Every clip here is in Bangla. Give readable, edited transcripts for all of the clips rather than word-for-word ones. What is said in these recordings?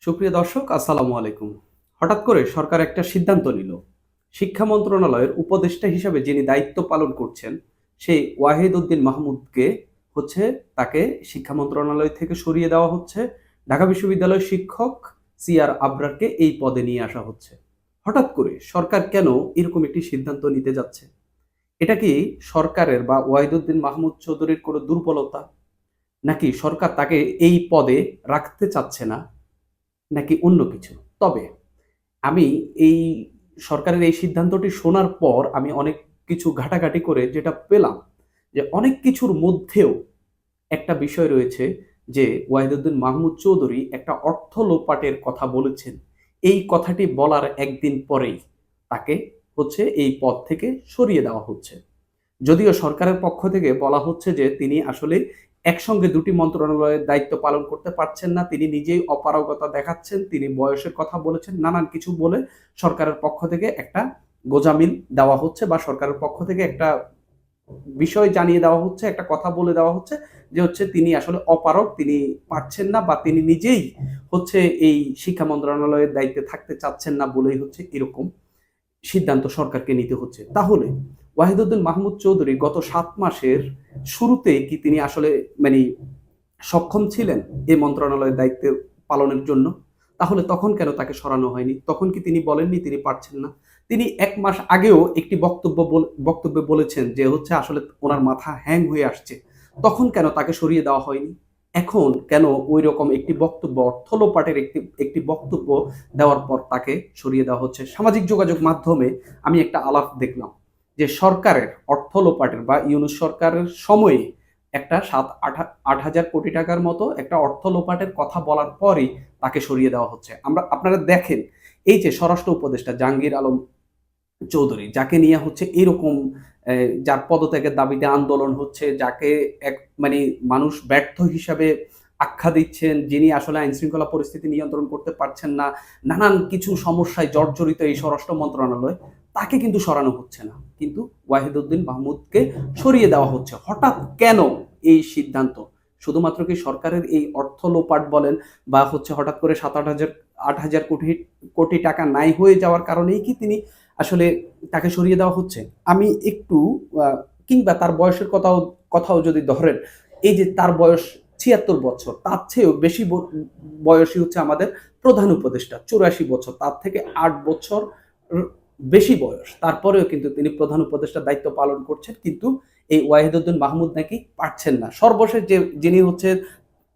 সুপ্রিয় দর্শক, আসসালামু আলাইকুম। হঠাৎ করে সরকার একটা সিদ্ধান্ত নিল। শিক্ষা মন্ত্রণালয়ের উপদেষ্টা হিসাবে যিনি দায়িত্ব পালন করছেন, সেই ওয়াহিদ উদ্দিন মাহমুদকে তাকে শিক্ষা মন্ত্রণালয় থেকে সরিয়ে দেওয়া হচ্ছে। ঢাকা বিশ্ববিদ্যালয়ের শিক্ষক সিআর আবরারকে এই পদে নিয়ে আসা হচ্ছে। হঠাৎ করে সরকার কেন এরকম একটি সিদ্ধান্ত নিতে যাচ্ছে? এটা কি সরকারের বা ওয়াহিদ উদ্দিন মাহমুদ চৌধুরীর কোনো দুর্বলতা? নাকি সরকার তাকে এই পদে রাখতে চাচ্ছে না? নাকি অন্য কিছু? তবে আমি এই সরকারের এই সিদ্ধান্তটি শোনার পর আমি অনেক কিছু ঘাটাঘাটি করে যেটা পেলাম যে অনেক কিছুর মধ্যেও একটা বিষয় রয়েছে যে ওয়াহিদুদ্দিন মাহমুদ চৌধুরী একটা অর্থ লোপাটের কথা বলেছেন। এই কথাটি বলার একদিন পরেই তাকে এই পদ থেকে সরিয়ে দেওয়া হচ্ছে। যদিও সরকারের পক্ষ থেকে বলা হচ্ছে যে তিনি আসলে একসঙ্গে দুটি মন্ত্রণালয়ের দায়িত্ব পালন করতে পারছেন না। তিনি নিজেই অপারগতা দেখাচ্ছেন। তিনি বয়সের কথা বলেছেন। নানান কিছু বলে সরকারের পক্ষ থেকে একটা গোঁজামিল দেওয়া হচ্ছে বা সরকারের পক্ষ থেকে একটা বিষয় জানিয়ে দেওয়া হচ্ছে, একটা কথা বলে দেওয়া হচ্ছে যে তিনি আসলে অপারগ, তিনি পারছেন না বা তিনি নিজেই এই শিক্ষা মন্ত্রণালয়ের দায়িত্বে থাকতে চাচ্ছেন না বলেই এরকম সিদ্ধান্ত সরকারকে নিতে হচ্ছে। তাহলে ওয়াহিদুদ্দিন মাহমুদ চৌধুরী গত ৭ মাসের শুরুতে কি তিনি আসলে মানে সক্ষম ছিলেন এই মন্ত্রণালয়ের দায়িত্ব পালনের জন্য? তাহলে তখন কেন তাকে সরানো হয়নি? তখন কি তিনি বলেননি তিনি পারছেন না? তিনি ১ মাস আগেও একটি বক্তব্যে বলেছেন যে আসলে উনার মাথা হ্যাং হয়ে আসছে। তখন কেন তাকে সরিয়ে দেওয়া হয়নি? এখন কেন ঐরকম একটি বক্তব্য, অর্থ লোপাটের একটি বক্তব্য দেওয়ার পর তাকে সরিয়ে দেওয়া হচ্ছে? সামাজিক যোগাযোগ মাধ্যমে আমি একটা আলাপ দেখলাম যে সরকারের অর্থ লোপাটের বা ইউনূস সরকারের সময়ে একটা ৭-৮ হাজার কোটি টাকার মতো একটা অর্থ লোপাটের কথা বলার পরই তাকে সরিয়ে দেওয়া হচ্ছে। আপনারা দেখেন, এই যে স্বরাষ্ট্র উপদেষ্টা জাহাঙ্গীর আলম চৌধুরী, যাকে নিয়ে এরকম যার পদত্যাগের দাবিতে আন্দোলন হচ্ছে, যাকে এক মানে মানুষ ব্যর্থ হিসাবে আখ্যা দিচ্ছেন, যিনি আসলে আইন শৃঙ্খলা পরিস্থিতি নিয়ন্ত্রণ করতে পারছেন না, নানান কিছু সমস্যায় জর্জরিত এই স্বরাষ্ট্র মন্ত্রণালয়, তাকে কিন্তু সরানো হচ্ছে না। কিন্তু ওয়াহিদুদ্দিন মাহমুদকে সরিয়ে দেওয়া হচ্ছে। হঠাৎ কেন এই সিদ্ধান্ত? শুধুমাত্র কি সরকারের এই অর্থ লোপাট বলেন বা হঠাৎ করে ৭-৮ হাজার কোটি টাকা নাই হয়ে যাওয়ার কারণেই কি তিনি আসলে তাকে সরিয়ে দেওয়া হচ্ছে? আমি একটু কিংবা তার বয়সের কথাও যদি ধরেন, এই যে তার বয়স ৭৬ বছর, তার চেয়েও বেশি বয়সী আমাদের প্রধান উপদেষ্টা, ৮৪ বছর, তার থেকে ৮ বছর বেশি বয়স। তারপরেও কিন্তু তিনি প্রধান উপদেষ্টার দায়িত্ব পালন করছেন। কিন্তু এই ওয়াহিদুদ্দিন মাহমুদ নাকি পারছেন না। সর্বশেষ যিনি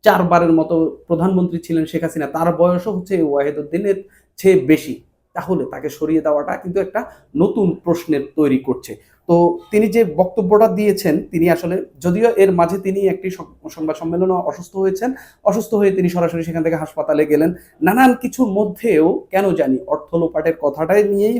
৪ বারের মতো প্রধানমন্ত্রী ছিলেন শেখ হাসিনা, তার বয়সও এই ওয়াহিদুদ্দিনের চেয়ে বেশি। তাহলে তাকে সরিয়ে দেওয়াটা কিন্তু একটা নতুন প্রশ্নের তৈরি করছে। তো তিনি যে বক্তব্যটা দিয়েছেন, তিনি আসলে যদিও এর মাঝে তিনি একটি সংবাদ সম্মেলনে অসুস্থ হয়েছেন। অসুস্থ হয়ে তিনি সরাসরি সেখান থেকে হাসপাতালে গেলেন। নানান কিছুর মধ্যেও কেন জানি অর্থ লোপাটের কথাটাই নিয়েই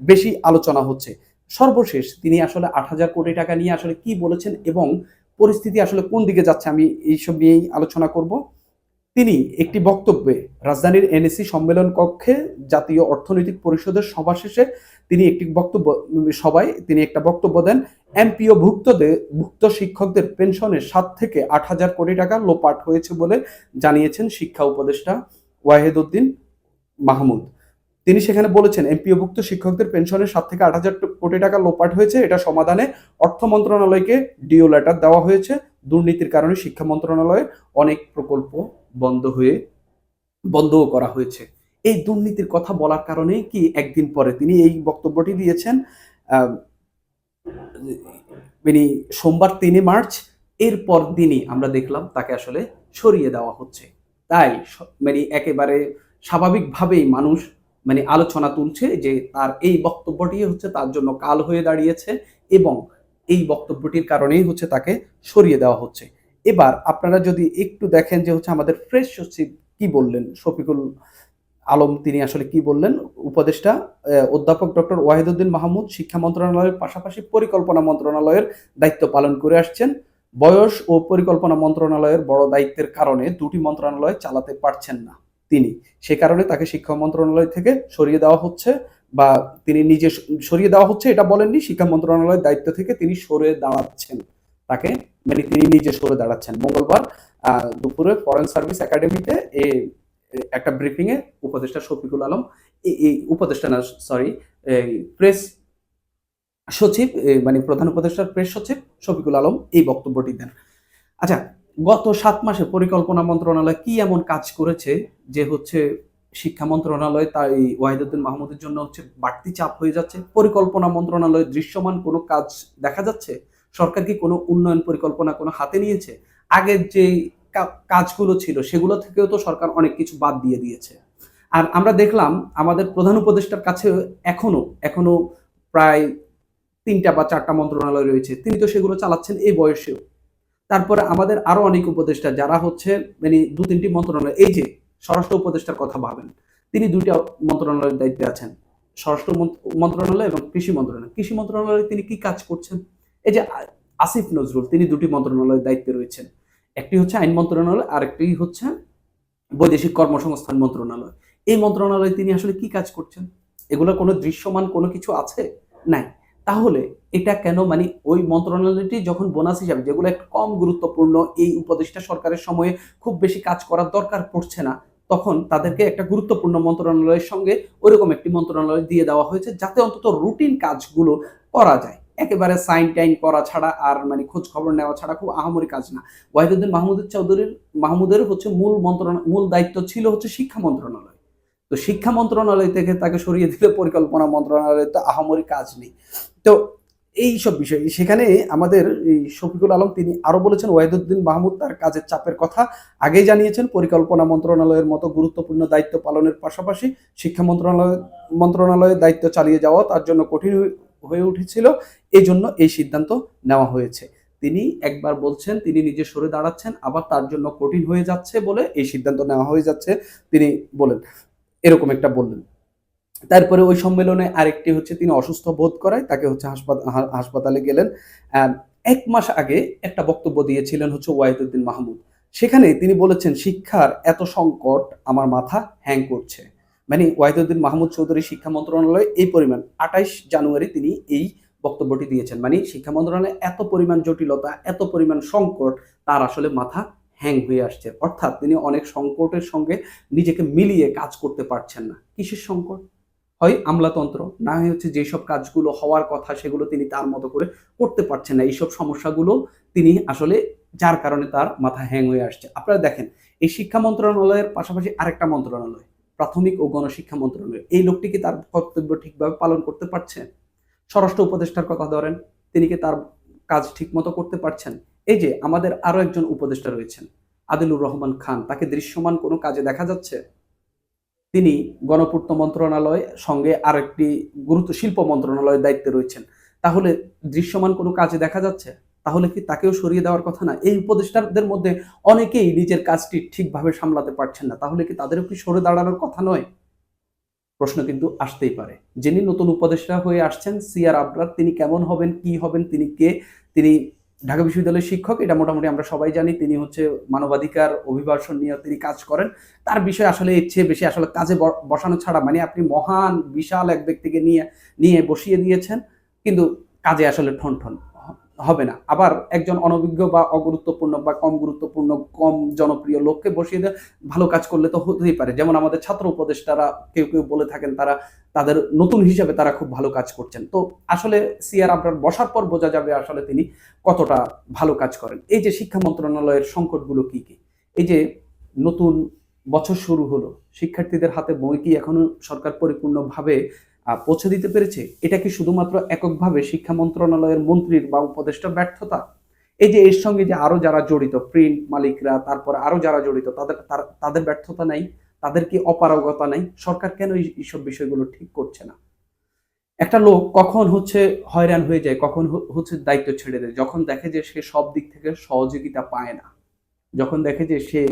বেশি আলোচনা হচ্ছে। সর্বশেষ তিনি আসলে ৮ হাজার কোটি টাকা নিয়ে আসলে কি বলেছেন এবং পরিস্থিতি আসলে কোন দিকে যাচ্ছে, আমি এইসব নিয়েই আলোচনা করব। তিনি একটি বক্তব্যে রাজধানীর এনএসসি সম্মেলন কক্ষে জাতীয় অর্থনৈতিক পরিষদের সভা শেষে তিনি একটা বক্তব্য দেন। এমপিও ভুক্ত শিক্ষকদের পেনশনের ৭ থেকে ৮ হাজার কোটি টাকা লোপাট হয়েছে বলে জানিয়েছেন শিক্ষা উপদেষ্টা ওয়াহিদ উদ্দিন মাহমুদ। তিনি সেখানে বলেছেন, এমপিওভুক্ত শিক্ষকদের পেনশনের ৭ থেকে ৮ হাজার কোটি টাকা লোপাট হয়েছে। এটা সমাধানে অর্থ মন্ত্রণালয়কে ডিও লেটার দেওয়া হয়েছে। দুর্নীতির কারণে শিক্ষা মন্ত্রণালয়ের অনেক প্রকল্প বন্ধও করা হয়েছে। এই দুর্নীতির কথা বলার কারণেই কি একদিন পরে তিনি এই বক্তব্যটি দিয়েছেন। মানে সোমবার ৩ মার্চ, এরপর দিনই আমরা দেখলাম তাকে আসলে সরিয়ে দেওয়া হচ্ছে। তাই একেবারে স্বাভাবিকভাবেই মানুষ আলোচনা তুলছে যে তার এই বক্তব্যটি তার জন্য কাল হয়ে দাঁড়িয়েছে এবং এই বক্তব্যটির কারণেই তাকে সরিয়ে দেওয়া হচ্ছে। এবার আপনারা যদি একটু দেখেন যে আমাদের ফ্রেশ সচিব কি বললেন, শফিকুল আলম, তিনি আসলে কি বললেন। উপদেষ্টা অধ্যাপক ডক্টর ওয়াহিদুদ্দিন মাহমুদ শিক্ষা মন্ত্রণালয়ের পাশাপাশি পরিকল্পনা মন্ত্রণালয়ের দায়িত্ব পালন করে আসছেন। বয়স ও পরিকল্পনা মন্ত্রণালয়ের বড় দায়িত্বের কারণে দুটি মন্ত্রণালয় চালাতে পারছেন না তিনি। সে কারণে তাকে শিক্ষা মন্ত্রণালয় থেকে সরিয়ে দেওয়া হচ্ছে বা তিনি নিজে সরিয়ে দেওয়া হচ্ছে এটা বলেননি, শিক্ষা মন্ত্রণালয়ের দায়িত্ব থেকে তিনি সরে দাঁড়াচ্ছেন। তাকে তিনি নিজে সরে দাঁড়াচ্ছেন। মঙ্গলবার দুপুরে ফরেন সার্ভিস একাডেমিতে একটা ব্রিফিং এ উপদেষ্টা শফিকুল আলম, এই উপদেষ্টা না, সরি, প্রেস সচিব, মানে প্রধান উপদেষ্টার প্রেস সচিব শফিকুল আলম এই বক্তব্যটি দেন। আচ্ছা, গত 7 মাসে পরিকল্পনা মন্ত্রণালয় কি এমন কাজ করেছে যে হচ্ছে শিক্ষা মন্ত্রণালয় তার এই ওয়াহিদুদ্দিন মাহমুদের জন্য হচ্ছে বাড়তি চাপ হয়ে যাচ্ছে? পরিকল্পনা মন্ত্রণালয়ে দৃশ্যমান কোনো কাজ দেখা যাচ্ছে? সরকার কি কোনো উন্নয়ন পরিকল্পনা কোনো হাতে নিয়েছে? আগের যে কাজগুলো ছিল সেগুলো থেকেও তো সরকার অনেক কিছু বাদ দিয়ে দিয়েছে। আর আমরা দেখলাম আমাদের প্রধান উপদেষ্টার কাছে এখনো এখনো প্রায় 3টা বা 4টা মন্ত্রণালয় রয়েছে, তিনি তো সেগুলো চালাচ্ছেন এই বয়সেও। তারপরে আমাদের আরো অনেক উপদেষ্টা যারা হচ্ছে মানে 2-3টি মন্ত্রণালয়, এই যে স্বরাষ্ট্র উপদেষ্টার কথা ভাবেন, তিনি 2টা মন্ত্রণালয়ের দায়িত্বে আছেন, স্বরাষ্ট্র মন্ত্রণালয় এবং কৃষি মন্ত্রণালয়। কৃষি মন্ত্রণালয়ে তিনি কি কাজ করছেন? এই যে আসিফ নজরুল, তিনি 2টি মন্ত্রণালয়ের দায়িত্বে রয়েছেন, একটি হচ্ছে আইন মন্ত্রণালয় আর একটি হচ্ছে বৈদেশিক কর্মসংস্থান মন্ত্রণালয়। এই মন্ত্রণালয়ে তিনি আসলে কি কাজ করছেন? এগুলো কোনো দৃশ্যমান কোনো কিছু আছে? নাই। তাহলে এটা কেন, মানে ওই মন্ত্রণালয়টি যখন বোনাস হিসাবে, যেগুলো একটু কম গুরুত্বপূর্ণ, এই উপদেষ্টা সরকারের সময়ে খুব বেশি কাজ করার দরকার পড়ছে না, তখন তাদেরকে একটা গুরুত্বপূর্ণ মন্ত্রণালয়ের সঙ্গে ওইরকম একটি মন্ত্রণালয় দিয়ে দেওয়া হয়েছে, যাতে অন্তত রুটিন কাজগুলো করা যায়। একেবারে সাইন টাইন করা ছাড়া আর মানে খোঁজ খবর নেওয়া ছাড়া খুব আহামরি কাজ না। ওয়াহিদুদ্দিন মাহমুদের হচ্ছে মূল দায়িত্ব ছিল হচ্ছে শিক্ষা মন্ত্রণালয়। তো শিক্ষা মন্ত্রণালয় থেকে তাকে সরিয়ে দিলে পরিকল্পনা মন্ত্রণালয়ে তো আহামরি কাজ নেই। তো এই সব বিষয় সেখানে আমাদের এই শফিকুল আলম তিনি আরো বলেছেন, ওয়াহিদুদ্দিন মাহমুদ তার কাজের চাপের কথা আগেই জানিয়েছেন। পরিকল্পনা মন্ত্রণালয়ের মতো গুরুত্বপূর্ণ দায়িত্ব পালনের পাশাপাশি শিক্ষা মন্ত্রণালয়ের দায়িত্ব চালিয়ে যাওয়া তার জন্য কঠিন হয়ে উঠেছিল, এই জন্য এই সিদ্ধান্ত নেওয়া হয়েছে। তিনি একবার বলছেন তিনি নিজে সরে দাঁড়াচ্ছেন, আবার তার জন্য কঠিন হয়ে যাচ্ছে বলে এই সিদ্ধান্ত নেওয়া হয়ে যাচ্ছে, তিনি বলেন, এরকম একটা বললেন। তারপরে ওই সম্মেলনে আরেকটি হচ্ছে তিনি অসুস্থ বোধ করায় তাকে হচ্ছে হাসপাতালে গেলেন। 1 মাস আগে একটা বক্তব্য দিয়েছিলেন হচ্ছে ওয়াহিদুদ্দিন মাহমুদ, সেখানে তিনি বলেছেন শিক্ষার এত সংকট আমার মাথা হ্যাং করছে। মানে ওয়াহিদুদ্দিন মাহমুদ চৌধুরী শিক্ষা মন্ত্রণালয়ে এই পরিমাণ 28 জানুয়ারি তিনি এই বক্তব্যটি দিয়েছেন, মানে শিক্ষা মন্ত্রণালয়ে এত পরিমাণ জটিলতা, এত পরিমাণ সংকট, তার আসলে মাথা হ্যাং হয়ে আসছে। অর্থাৎ তিনি অনেক সংকটের সঙ্গে নিজেকে মিলিয়ে কাজ করতে পারছেন না। কিসের সংকট? হয় আমলাতন্ত্র, না হয় হচ্ছে যেসব কাজগুলো হওয়ার কথা সেগুলো তিনি তার মতো করে করতে পারছেন না। এইসব সমস্যাগুলো তিনি আসলে, যার কারণে তার মাথা হ্যাং হয়ে আসছে। আপনারা দেখেন, এই শিক্ষা মন্ত্রণালয়ের পাশাপাশি আরেকটা মন্ত্রণালয়, প্রাথমিক ও গণশিক্ষা মন্ত্রণালয়, এই লোকটি কি তার কর্তব্য ঠিকভাবে পালন করতে পারছেন? স্বরাষ্ট্র উপদেষ্টার কথা ধরেন, তিনি কি তার কাজ ঠিক মতো করতে পারছেন? এই যে আমাদের আরো একজন উপদেষ্টা রয়েছেন আদিলুর রহমান খান, তাকে দৃশ্যমান কোনো কাজে দেখা যাচ্ছে? তিনি গণপূর্ত মন্ত্রণালয় সঙ্গে আরেকটি শিল্প মন্ত্রণালয়ের দায়িত্বে রয়েছেন। তাহলে দৃশ্যমান কোনো কাজে দেখা যাচ্ছে? তাহলে কি তাকেও সরিয়ে দেওয়ার কথা না? এই উপদেষ্টাদের মধ্যে অনেকেই নিজের কাজটি ঠিকভাবে সামলাতে পারছেন না, তাহলে কি তাদেরও কি সরে দাঁড়ানোর কথা নয়? প্রশ্ন কিন্তু আসতেই পারে। যিনি নতুন উপদেষ্টা হয়ে আসছেন সিআর আবরার, তিনি কেমন হবেন, কি হবেন, তিনি কে? তিনি ঢাকা বিশ্ববিদ্যালয়ের শিক্ষক, এটা মোটামুটি আমরা সবাই জানি। তিনি হচ্ছে মানবাধিকার অভিবাসন নিয়ে তিনি কাজ করেন। তার বিষয় আসলে এর চেয়ে বেশি আসলে কাজে বসানো ছাড়া, মানে আপনি মহান বিশাল এক ব্যক্তিকে নিয়ে নিয়ে বসিয়ে দিয়েছেন, কিন্তু কাজে আসলে ঠন ঠন হবে না। আবার একজন অনভিজ্ঞ বা অগুরুত্বপূর্ণ বা কম গুরুত্বপূর্ণ, কম জনপ্রিয় লোককে বসিয়ে দিয়ে ভালো কাজ করলে তো হতেই পারে। যেমন আমাদের ছাত্র উপদেষ্টারা কেউ কেউ বলে থাকেন তারা তাদের নতুন হিসাবে তারা খুব ভালো কাজ করছেন। তো আসলে সিআর আবরার বসার পর বোঝা যাবে আসলে তিনি কতটা ভালো কাজ করেন। এই যে শিক্ষা মন্ত্রণালয়ের সংকটগুলো কি কি? এই যে নতুন বছর শুরু হলো, শিক্ষার্থীদের হাতে বই কি এখনো সরকার পরিপূর্ণভাবে পৌঁছে দিতে পেরেছে? এটা কি শুধুমাত্র এককভাবে শিক্ষা মন্ত্রণালয়ের মন্ত্রীর বা উপদেষ্টার ব্যর্থতা? এই যে এর সঙ্গে যে আরো যারা জড়িত, প্রিন্ট মালিকরা, তারপরে আরো যারা জড়িত, তাদের ব্যর্থতা নাই? তাদের কি অপারগতা নাই? সরকার কেন এইসব বিষয়গুলো ঠিক করছে না? একটা লোক কখন হচ্ছে হয়রান হয়ে যায়, কখন হচ্ছে দায়িত্ব ছেড়ে দেয়? যখন দেখে যে সে সব দিক থেকে সহযোগিতা পায় না, যখন দেখে যে সে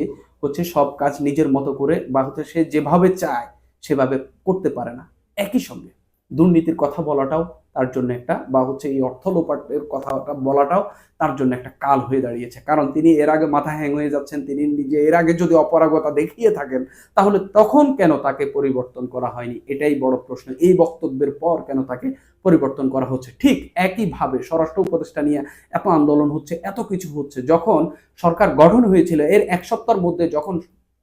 হচ্ছে সব কাজ নিজের মতো করে বা হচ্ছে সে যেভাবে চায় সেভাবে করতে পারে না। একই সঙ্গে দুর্নীতির কথা বলাটাও তার জন্য একটা, বা হচ্ছে এই অর্থ লোপাটের কথাটা বলাটাও তার জন্য একটা কাল হয়ে দাঁড়িয়েছে। কারণ তিনি এর আগে মাথা হ্যাং হয়ে যাচ্ছেন, তিনি নিজে এর আগে যদি অপারগতা দেখিয়ে থাকেন, তাহলে তখন কেন তাকে পরিবর্তন করা হয়নি? এটাই বড় প্রশ্ন। এই বক্তব্যের পর কেন তাকে পরিবর্তন করা হচ্ছে? ঠিক একইভাবে স্বরাষ্ট্র উপদেষ্টা নিয়ে এত আন্দোলন হচ্ছে, এত কিছু হচ্ছে, যখন সরকার গঠন হয়েছিল এর 1 সপ্তাহের মধ্যে যখন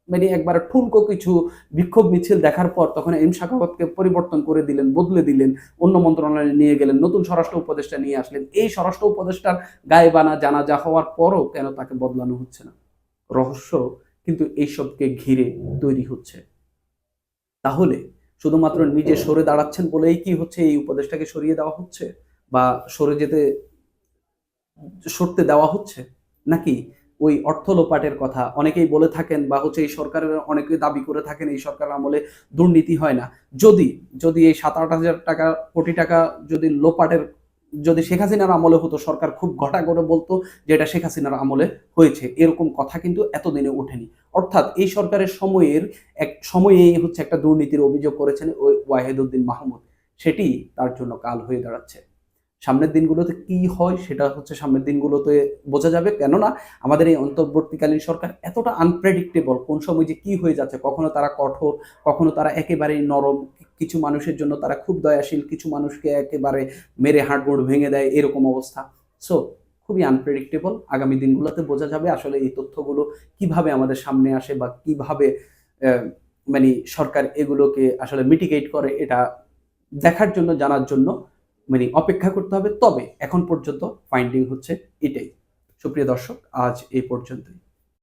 মানে একবার ঠুনকো কিছু বিক্ষোভ মিছিল দেখার পর তখন এম শাখাওয়াতকে পরিবর্তন করে দিলেন, বদলে দিলেন, অন্য মন্ত্রণালয়ে নিয়ে গেলেন, নতুন স্বরাষ্ট্র উপদেষ্টা নিয়ে আসলেন। এই স্বরাষ্ট্র উপদেষ্টার গায়েবানা জানাজা হওয়ার পরও কেন তাকে বদলানো হচ্ছে না? রহস্য কিন্তু এইসবকে ঘিরে তৈরি হচ্ছে। তাহলে শুধুমাত্র নিজে সরে দাঁড়াচ্ছেন বলেই কি হচ্ছে এই উপদেশটাকে সরিয়ে দেওয়া হচ্ছে বা সরে যেতে সরতে দেওয়া হচ্ছে? নাকি ওই অর্থ লোপাটের কথা অনেকেই বলে থাকেন বা হচ্ছে এই সরকারের অনেকেই দাবি করে থাকেন এই সরকারের আমলে দুর্নীতি হয় না। যদি যদি এই ৭-৮ হাজার কোটি টাকা যদি লোপাটের যদি শেখ হাসিনার আমলে হতো, সরকার খুব ঘটা করে বলতো যে এটা শেখ হাসিনার আমলে হয়েছে। এরকম কথা কিন্তু এতদিনে ওঠেনি। অর্থাৎ এই সরকারের সময়ের এক সময়েই হচ্ছে একটা দুর্নীতির অভিযোগ করেছেন ওই ওয়াহিদুদ্দিন মাহমুদ। সেটি তার জন্য কাল হয়ে দাঁড়াচ্ছে। সামনের দিনগুলোতে কি হয় সেটা হচ্ছে সামনের দিনগুলোতে বোঝা যাবে। কেননা আমাদের এই অন্তর্বর্তীকালীন সরকার এতটা আনপ্রেডিক্টেবল, কোন সময় যে কি হয়ে যাচ্ছে, কখনো তারা কঠোর, কখনো তারা একেবারেই নরম, কিছু মানুষের জন্য তারা খুব দয়াশীল, কিছু মানুষকে একেবারে মেরে হাড়গোড় ভেঙে দেয়, এরকম অবস্থা। সো খুবই আনপ্রেডিক্টেবল। আগামী দিনগুলোতে বোঝা যাবে আসলে এই তথ্যগুলো কিভাবে আমাদের সামনে আসে বা কিভাবে আহ, মানে সরকার এগুলোকে আসলে মিটিগেট করে, এটা দেখার জন্য, জানার জন্য মানে অপেক্ষা করতে হবে। তবে এখন পর্যন্ত ফাইন্ডিং হচ্ছে এটাই। সুপ্রিয় দর্শক, আজ এই পর্যন্তই।